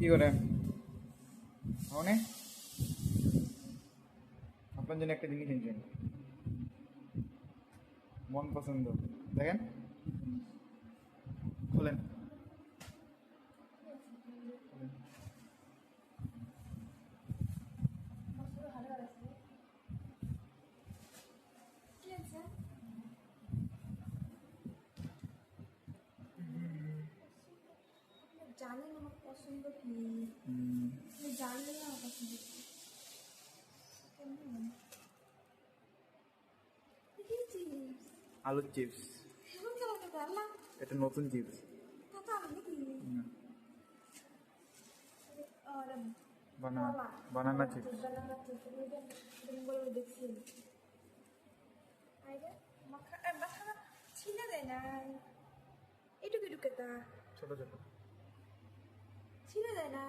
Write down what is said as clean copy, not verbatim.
কি করে মানে আপনার জন্য একটা জিনিস এনেছেন, মন পছন্দ। দেখেন, খুলেন। জানেন আমার পছন্দ কি, জানেন না আমার পছন্দ কি। আলুর চিপস। এটা নতুন চিপস। Banana chips. দেখছি মাথা ছিনে দেয় না, এটুকু ঢুকে তা ছোট ছোট ছিনে দেয় না।